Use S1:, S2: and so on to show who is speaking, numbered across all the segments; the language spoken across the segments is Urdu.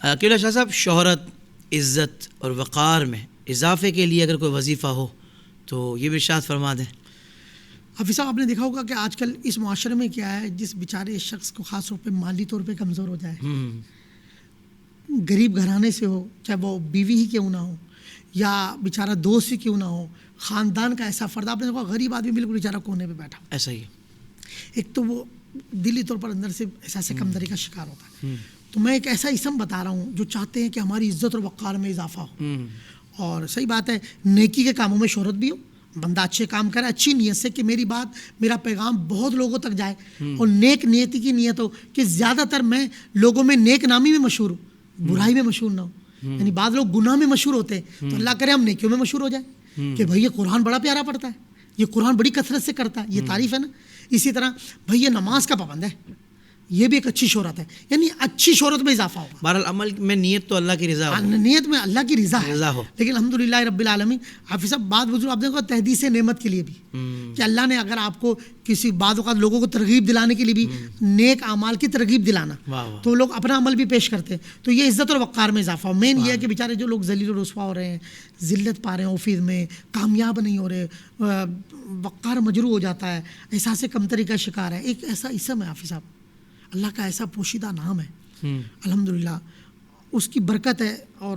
S1: قبلہ شاہ صاحب، شہرت، عزت اور وقار میں اضافے کے لیے اگر کوئی وظیفہ ہو تو یہ بھی ارشاد فرما دیں۔
S2: حافظ صاحب، آپ نے دیکھا ہوگا کہ آج کل اس معاشرے میں کیا ہے، جس بیچارے شخص کو خاص طور پہ مالی طور پہ کمزور ہو جائے، غریب گھرانے سے ہو، چاہے وہ بیوی ہی کیوں نہ ہو یا بیچارہ دوست ہی کیوں نہ ہو، خاندان کا ایسا فرد، آپ نے دیکھا غریب آدمی بالکل بیچارہ کونے پہ بیٹھا،
S1: ایسا ہی
S2: ایک تو وہ دلی طور پر اندر سے احساس کمتری کا شکار ہوتا ہے۔ تو میں ایک ایسا اسم بتا رہا ہوں جو چاہتے ہیں کہ ہماری عزت اور وقار میں اضافہ ہو، اور صحیح بات ہے نیکی کے کاموں میں شہرت بھی ہو، بندہ اچھے کام کرے اچھی نیت سے کہ میری بات، میرا پیغام بہت لوگوں تک جائے، اور نیک نیتی کی نیت ہو کہ زیادہ تر میں لوگوں میں نیک نامی میں مشہور ہوں، برائی میں مشہور نہ ہوں۔ یعنی بعض لوگ گناہ میں مشہور ہوتے ہیں، تو اللہ کرے ہم نیکیوں میں مشہور ہو جائیں کہ بھائی یہ قرآن بڑا پیارا پڑھتا ہے، یہ قرآن بڑی کثرت سے کرتا ہے، یہ تعریف ہے نا۔ اسی طرح بھائی یہ نماز کا پابند ہے، یہ بھی ایک اچھی شہرت ہے، یعنی اچھی شہرت میں اضافہ ہوگا۔
S1: بہرحال عمل میں نیت تو اللہ کی رضا ہو،
S2: نیت میں اللہ کی رضا ہے،
S1: رضا ہو۔
S2: لیکن الحمدللہ رب العالمین حافظ صاحب بات بزرگ آپ دیکھو تحدیث نعمت کے لیے بھی کہ اللہ نے اگر آپ کو کسی بعض اوقات لوگوں کو ترغیب دلانے کے لیے بھی نیک اعمال کی ترغیب دلانا، تو لوگ اپنا عمل بھی پیش کرتے ہیں، تو یہ عزت اور وقار میں اضافہ ہو۔ مین یہ ہے کہ بیچارے جو لوگ ذلیل و رسوا ہو رہے ہیں، ذلت پا رہے ہیں آفس میں، کامیاب نہیں ہو رہے، وقار مجروح ہو جاتا ہے، احساس کمتری کا شکار ہے، ایک ایسا اسم ہے حافظ صاحب، اللہ کا ایسا پوشیدہ نام ہے الحمدللہ، اس کی برکت ہے، اور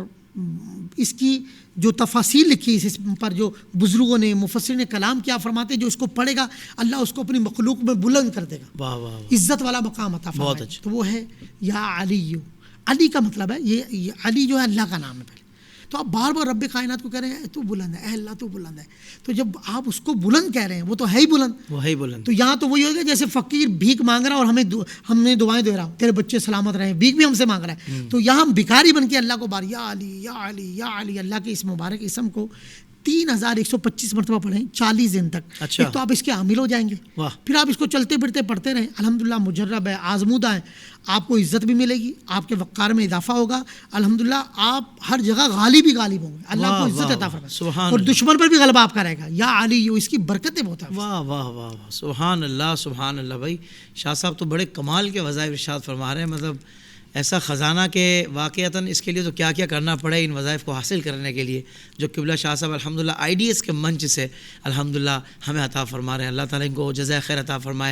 S2: اس کی جو تفاصیل لکھی اس اسم پر، جو بزرگوں نے مفسرین نے کلام کیا فرماتے، جو اس کو پڑھے گا اللہ اس کو اپنی مخلوق میں بلند کر دے گا،
S1: واہ واہ،
S2: عزت والا مقام عطا فرمائے
S1: بہت اچھا۔
S2: تو وہ ہے یا علی۔ علی کا مطلب ہے یہ علی جو ہے اللہ کا نام ہے پہلے، تو آپ بار بار رب کائنات کو کہہ رہے ہیں تو بلند ہے، اے اللہ تو بلند ہے، تو جب آپ اس کو بلند کہہ رہے ہیں وہ تو ہے ہی بلند،
S1: وہ ہے بلند۔
S2: تو یہاں تو وہی ہوگا جیسے فقیر بھیک مانگ رہا اور ہمیں دعائیں دے رہا ہوں تیرے بچے سلامت رہیں، بھیک بھی ہم سے مانگ رہا ہے، تو یہاں ہم بھکاری بن کے اللہ کو بار یا علی یا علی یا علی، اللہ کے اس مبارک اسم کو 3125 مرتبہ پڑھیں 40 دن تک۔
S1: اچھا،
S2: ایک تو آپ اس کے عامل ہو جائیں گے، پھر آپ اس کو چلتے پھرتے پڑھتے رہیں، الحمدللہ مجرب ہے، آزمودہ ہے، آپ کو عزت بھی ملے گی، آپ کے وقار میں اضافہ ہوگا، الحمدللہ آپ ہر جگہ غالب ہی غالب ہوں گے، اللہ آپ کو عزت عطا فرمائے، اور دشمن پر بھی غلبہ آپ کا رہے گا۔ یا علی، اس کی برکتیں بہت ہیں۔
S1: واہ واہ واہ، سبحان اللہ سبحان اللہ۔ بھائی شاہ صاحب تو بڑے کمال کے وظائف ارشاد فرما رہے ہیں، مطلب ایسا خزانہ کہ واقعتاً اس کے لیے تو کیا کیا کرنا پڑے ان وظائف کو حاصل کرنے کے لیے، جو قبلہ شاہ صاحب الحمدللہ آئی ڈی ایس کے منچ سے الحمدللہ ہمیں عطا فرما رہے ہیں۔ اللہ تعالیٰ ان کو جزائے خیر عطا فرمائے۔